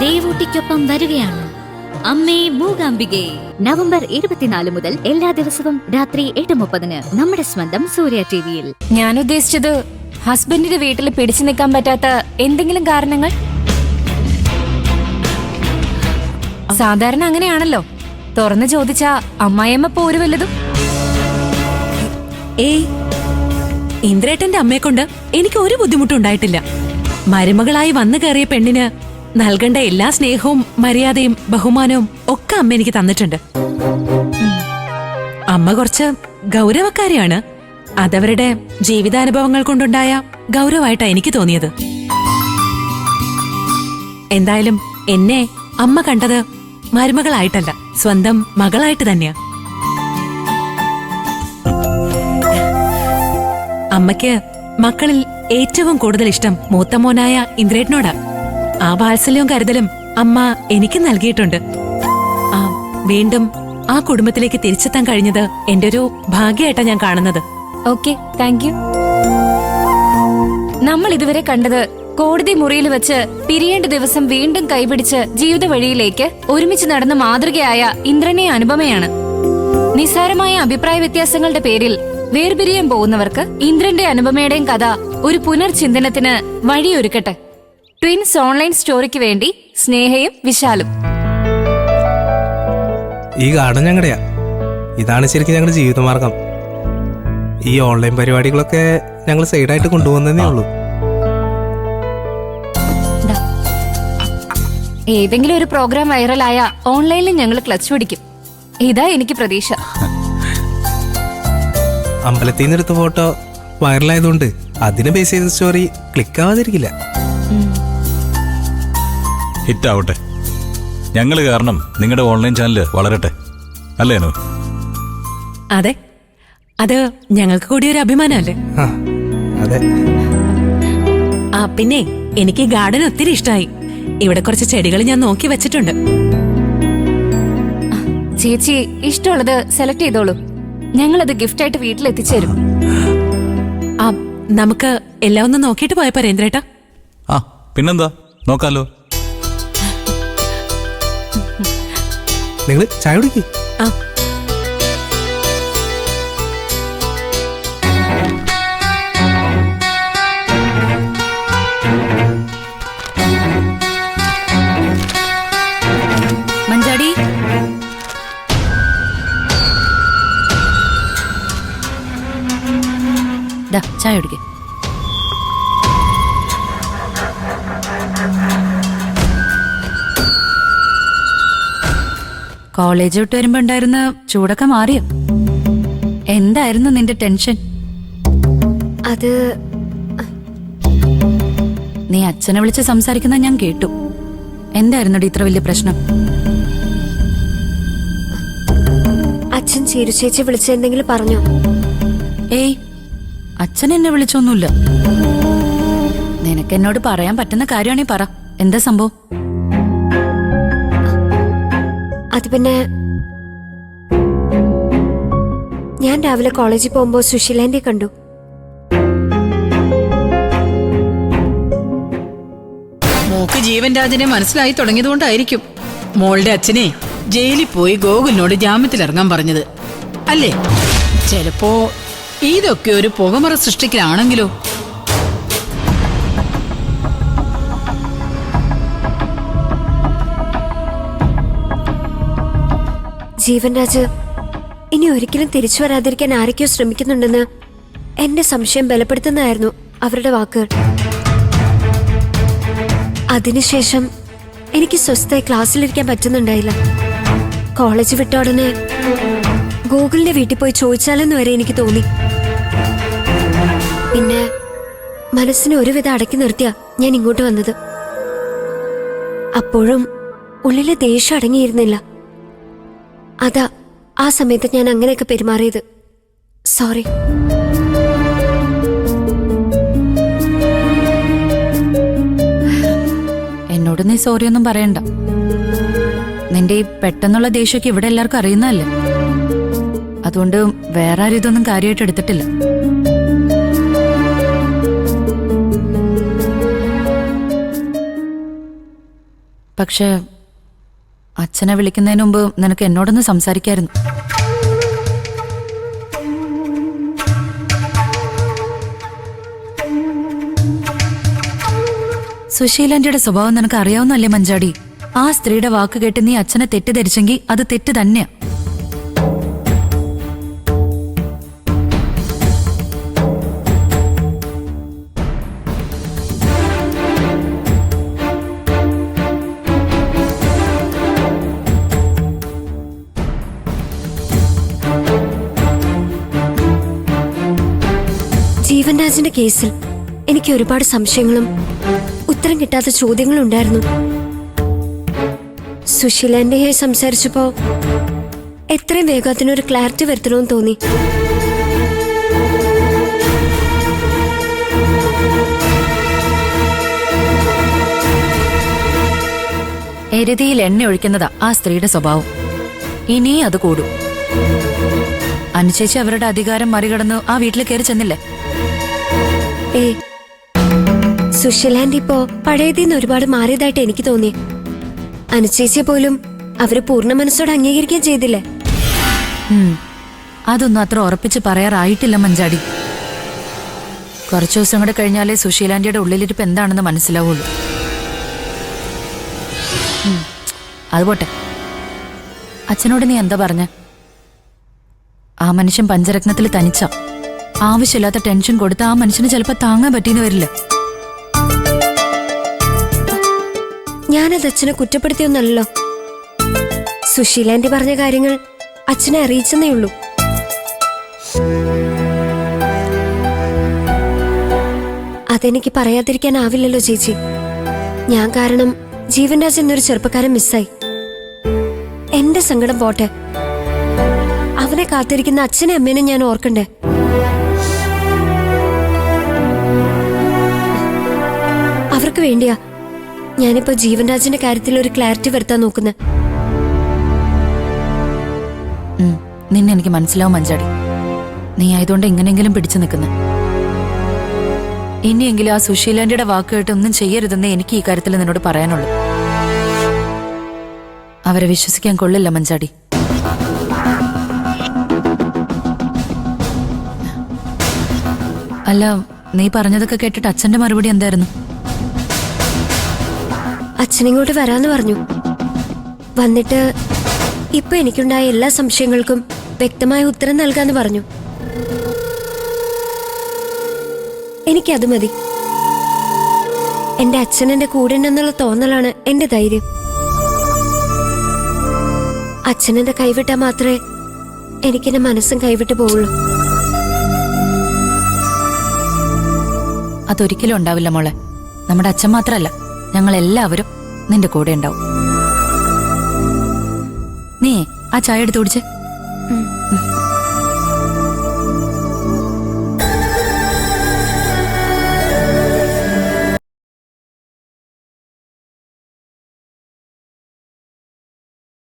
ദേവൂട്ടിക്കൊപ്പം വരികയാണ് അമ്മേ മൂകാംബികെ. നവംബർ 24 മുതൽ എല്ലാ ദിവസവും രാത്രി 8:30 നമ്മുടെ സ്വന്തം സൂര്യ ടിവിയിൽ. ഞാൻ ഉദ്ദേശിച്ചത് ഹസ്ബൻഡിന്റെ വീട്ടിൽ പിടിച്ചു നിൽക്കാൻ പറ്റാത്ത എന്തെങ്കിലും കാരണങ്ങൾ. സാധാരണ അങ്ങനെയാണല്ലോ, തുറന്നു ചോദിച്ചാ അമ്മായിയമ്മ പോരു വല്ലതും. ഏയ്, ഇന്ദ്രേട്ടന്റെ അമ്മയെ കൊണ്ട് എനിക്ക് ഒരു ബുദ്ധിമുട്ടുണ്ടായിട്ടില്ല. മരുമകളായി വന്നു കയറിയ പെണ്ണിന് നൽകേണ്ട എല്ലാ സ്നേഹവും മര്യാദയും ബഹുമാനവും ഒക്കെ അമ്മ എനിക്ക് തന്നിട്ടുണ്ട്. അമ്മ കുറച്ച് ഗൗരവക്കാരിയാണ്. അതവരുടെ ജീവിതാനുഭവങ്ങൾ കൊണ്ടുണ്ടായ ഗൗരവമായിട്ടാ എനിക്ക് തോന്നിയത്. എന്തായാലും എന്നെ അമ്മ കണ്ടത് മരുമകളായിട്ടല്ല, സ്വന്തം മകളായിട്ട് തന്നെയാ. അമ്മയ്ക്ക് മക്കളിൽ ഏറ്റവും കൂടുതൽ ഇഷ്ടം മൂത്തമോനായ ഇന്ദ്രേട്ടനോടാ. ആ വാത്സല്യവും കരുതലും അമ്മ എനിക്ക് നൽകിയിട്ടുണ്ട്. വീണ്ടും ആ കുടുംബത്തിലേക്ക് തിരിച്ചെത്താൻ കഴിഞ്ഞത് എന്റെ ഒരു ഭാഗ്യമായിട്ടാ ഞാൻ കാണുന്നത്. Okay, thank you. നമ്മൾ ഇതുവരെ കണ്ടത് കോടതി മുറിയിൽ വെച്ച് പിരിയേണ്ട ദിവസം വീണ്ടും കൈപിടിച്ച് ജീവിത വഴിയിലേക്ക് ഒരുമിച്ച് നടന്ന മാതൃകയായ ഇന്ദ്രനെ അനുപമയാണ്. നിസ്സാരമായ അഭിപ്രായ വ്യത്യാസങ്ങളുടെ പേരിൽ വേർപിരിയാൻ പോകുന്നവർക്ക് ഇന്ദ്രന്റെ അനുപമയുടെയും കഥ ഒരു പുനർചിന്തനത്തിന് വഴിയൊരുക്കട്ടെ. ട്വിൻസ് ഓൺലൈൻ സ്റ്റോറിക്ക് വേണ്ടി സ്നേഹയും വിശാലും. ഈ ഗാർഡൻ ഞങ്ങളുടെയാ. ഇതാണ് ശരിക്കും ഞങ്ങളുടെ ജീവിതമാർഗം. ഈ ഓൺലൈൻ പരിപാടികളൊക്കെ ഞങ്ങൾ സൈഡായിട്ട് കൊണ്ടുപോകുന്നതേ ഉള്ളൂ. ഏതെങ്കിലും ഒരു പ്രോഗ്രാം വൈറലായ ഓൺലൈനിൽ ഞങ്ങൾ ക്ലച്ച് പിടിക്കും. ഇതാ എനിക്ക് പ്രതീക്ഷ. അമ്പലത്തിൽ നിന്ന് എടുത്ത ഫോട്ടോ വൈറലായതുകൊണ്ട് അതിന് ബേസ് ചെയ്ത സ്റ്റോറി ക്ലിക്ക് ആവാതിരിക്കില്ല. ഹിറ്റാവട്ടെ. ഞങ്ങൾ കാരണം നിങ്ങളുടെ ഓൺലൈൻ ചാനല് വളരട്ടെ, അല്ലേനോ? അതെ, അത് ഞങ്ങൾക്ക് കൂടി ഒരു അഭിമാനമല്ലേ. അതെ. പിന്നെ എനിക്ക് ഗാർഡൻ ഒത്തിരി ഇഷ്ടമായി. ഇവിടെ കുറച്ച് ചെടികൾ ഞാൻ നോക്കി വെച്ചിട്ടുണ്ട്. ചേച്ചി ഇഷ്ടമുള്ളത് സെലക്ട് ചെയ്തോളൂ. ഞങ്ങളത് ഗിഫ്റ്റ് ആയിട്ട് വീട്ടിലെത്തിച്ചേരും. നമുക്ക് എല്ലാം ഒന്ന് നോക്കിയിട്ട് പോയപ്പോ രേന്ദ്രേട്ടാ. പിന്നെന്താ, നോക്കാലോ. നിങ്ങൾ ചായ കുടിക്ക്. മഞ്ചാടി, ചായ കുടിക്ക്. കോളേജ് വിട്ട് വരുമ്പോ ഉണ്ടായിരുന്ന ചൂടൊക്കെ മാറിയോ? എന്തായിരുന്നു നിന്റെ ടെൻഷൻ? അത് നീ അച്ഛനെ വിളിച്ച് സംസാരിക്കുന്ന ഞാൻ കേട്ടു. എന്തായിരുന്നടി ഇത്ര വലിയ പ്രശ്നം? അച്ഛൻ ചീരുചേച്ചി വിളിച്ച് എന്തെങ്കിലും പറഞ്ഞോ? ഏയ്, അച്ഛൻ എന്നെ വിളിച്ചൊന്നുമില്ല. നിനക്ക് എന്നോട് പറയാൻ പറ്റുന്ന കാര്യമാണീ പറ. എന്താ സംഭവം? അത് പിന്നെ ഞാൻ രാവിലെ കോളേജിൽ പോകുമ്പോ സുശീലാന്റെ കണ്ടു. മോക്ക് ജീവൻ രാജനെ മനസ്സിലായി തുടങ്ങിയതുകൊണ്ടായിരിക്കും മോളുടെ അച്ഛനെ ജയിലിൽ പോയി ഗോകുലിനോട് ജാമ്യത്തിലിറങ്ങാൻ പറഞ്ഞത് അല്ലേ? ചിലപ്പോ ഇതൊക്കെ ഒരു പുകമറ സൃഷ്ടിക്കലാണെങ്കിലോ? ജീവൻ രാജ് ഇനി ഒരിക്കലും തിരിച്ചു വരാതിരിക്കാൻ ആരൊക്കെയോ ശ്രമിക്കുന്നുണ്ടെന്ന് എന്റെ സംശയം ബലപ്പെടുത്തുന്നതായിരുന്നു അവരുടെ വാക്കുകൾ. അതിനുശേഷം എനിക്ക് സ്വസ്ഥമായി ക്ലാസ്സിലിരിക്കാൻ പറ്റുന്നുണ്ടായില്ല. കോളേജ് വിട്ട ഉടനെ ഗൂഗിളിന്റെ വീട്ടിൽ പോയി ചോദിച്ചാലെന്ന് വരെ എനിക്ക് തോന്നി. പിന്നെ മനസ്സിനെ ഒരുവിധം അടക്കി നിർത്തിയ ഞാൻ ഇങ്ങോട്ട് വന്നത്. അപ്പോഴും ഉള്ളിലെ ദേഷ്യം അടങ്ങിയിരുന്നില്ല. അതാ ആ സമയത്ത് ഞാൻ അങ്ങനെയൊക്കെ പെരുമാറിയത്. സോറി. എന്നോട് നീ സോറി ഒന്നും പറയണ്ട. നിന്റെ ഈ പെട്ടെന്നുള്ള ദേഷ്യമൊക്കെ ഇവിടെ എല്ലാവർക്കും അറിയുന്നതല്ലേ. അതുകൊണ്ട് വേറെ ആരും ഇതൊന്നും കാര്യമായിട്ട് എടുത്തിട്ടില്ല. പക്ഷെ അച്ഛനെ വിളിക്കുന്നതിന് മുമ്പ് നിനക്ക് എന്നോടൊന്ന് സംസാരിക്കായിരുന്നു. സുശീലാന്റിയുടെ സ്വഭാവം നിനക്ക് അറിയാവുന്നല്ലേ മഞ്ചാടി? ആ സ്ത്രീയുടെ വാക്ക് കേട്ട് നീ അച്ഛനെ തെറ്റിദ്ധരിച്ചെങ്കിൽ അത് തെറ്റ് തന്നെയാ. ജീവൻ രാജിന്റെ കേസിൽ എനിക്ക് ഒരുപാട് സംശയങ്ങളും ഉത്തരം കിട്ടാത്ത ചോദ്യങ്ങളും ഉണ്ടായിരുന്നു. സുശീലാന്റെയായി സംസാരിച്ചപ്പോ എത്രയും വേഗം അതിനൊരു ക്ലാരിറ്റി വരുത്തണമെന്ന് തോന്നി. എരുതിയിൽ എണ്ണ ഒഴിക്കുന്നതാ ആ സ്ത്രീയുടെ സ്വഭാവം. ഇനി അത് കൂടും. അനുചേച്ചി അവരുടെ അധികാരം മറികടന്ന് ആ വീട്ടിൽ കയറി ചെന്നില്ലേ? സുശീലാന്റി ഇപ്പോ പഴയതിന്ന് ഒരുപാട് മാറിയതായിട്ട് എനിക്ക് തോന്നി. അനുചേച്ചിയെ പോലും അവര് പൂർണ്ണ മനസ്സോടെ അംഗീകരിക്കുകയും ചെയ്തില്ലേ? അതൊന്നും അത്ര ഉറപ്പിച്ച് പറയാറായിട്ടില്ല മഞ്ചാടി. കുറച്ചു ദിവസം കൂടെ കഴിഞ്ഞാലേ സുശീലാന്റിയുടെ ഉള്ളിലിരിപ്പ് എന്താണെന്ന് മനസ്സിലാവുള്ളൂ. അത് പോട്ടെ, അച്ഛനോട് നീ എന്താ പറഞ്ഞ? ആ മനുഷ്യൻ പഞ്ചരത്നത്തിൽ തനിച്ച. ആവശ്യമില്ലാത്ത ടെൻഷൻ കൊടുത്ത് ആ മനുഷ്യന് ചിലപ്പോ താങ്ങാൻ പറ്റിയെന്ന് വരില്ല. ഞാനത് അച്ഛനെ കുറ്റപ്പെടുത്തിയൊന്നല്ലോ. സുശീലാന്റി പറഞ്ഞ കാര്യങ്ങൾ അച്ഛനെ അറിയിച്ചെന്നേ ഉള്ളൂ. അതെനിക്ക് പറയാതിരിക്കാനാവില്ലല്ലോ ചേച്ചി. ഞാൻ കാരണം ജീവൻ രാജ് എന്നൊരു ചെറുപ്പക്കാരൻ മിസ്സായി. എന്റെ സങ്കടം പോട്ടെ, അവനെ കാത്തിരിക്കുന്ന അച്ഛനെ അമ്മേനെ ഞാൻ ഓർക്കണ്ടേ? അവർക്ക് വേണ്ടിയാ ഞാനിപ്പോ ജീവൻ രാജിന്റെ കാര്യത്തിൽ ഒരു ക്ലാരിറ്റി വരുത്താൻ നോക്കുന്നത്. നിന്നെ എനിക്ക് മനസ്സിലാവും മഞ്ചാടി. നീ ആയതുകൊണ്ട് എങ്ങനെയെങ്കിലും പിടിച്ചു നിൽക്കുന്ന. ഇനിയെങ്കിലും ആ സുശീലാന്റിയുടെ വാക്ക് കേട്ട് ഒന്നും ചെയ്യരുതെന്ന് എനിക്ക് ഈ കാര്യത്തിൽ നിന്നോട് പറയാനുള്ളൂ. അവരെ വിശ്വസിക്കാൻ കൊള്ളില്ല മഞ്ചാടി. അല്ല, നീ പറഞ്ഞതൊക്കെ കേട്ടിട്ട് അച്ഛന്റെ മറുപടി എന്തായിരുന്നു? അച്ഛനിങ്ങോട്ട് വരാന്ന് പറഞ്ഞു. വന്നിട്ട് ഇപ്പൊ എനിക്കുണ്ടായ എല്ലാ സംശയങ്ങൾക്കും വ്യക്തമായ ഉത്തരം നൽകാന്ന് പറഞ്ഞു. എനിക്കത് മതി. എന്റെ അച്ഛൻ എന്റെ കൂടെ ഉണ്ടെന്നുള്ള തോന്നലാണ് എന്റെ ധൈര്യം. അച്ഛനെന്റെ കൈവിട്ടാൽ മാത്രമേ എനിക്കെന്റെ മനസ്സും കൈവിട്ട് പോവുള്ളൂ. അതൊരിക്കലും ഉണ്ടാവില്ല മോളെ. നമ്മുടെ അച്ഛൻ മാത്രല്ല, ഞങ്ങൾ എല്ലാവരും നിന്റെ കൂടെ ഉണ്ടാവും. നീ ആ ചായ എടുത്ത് കുടിച്ചേ.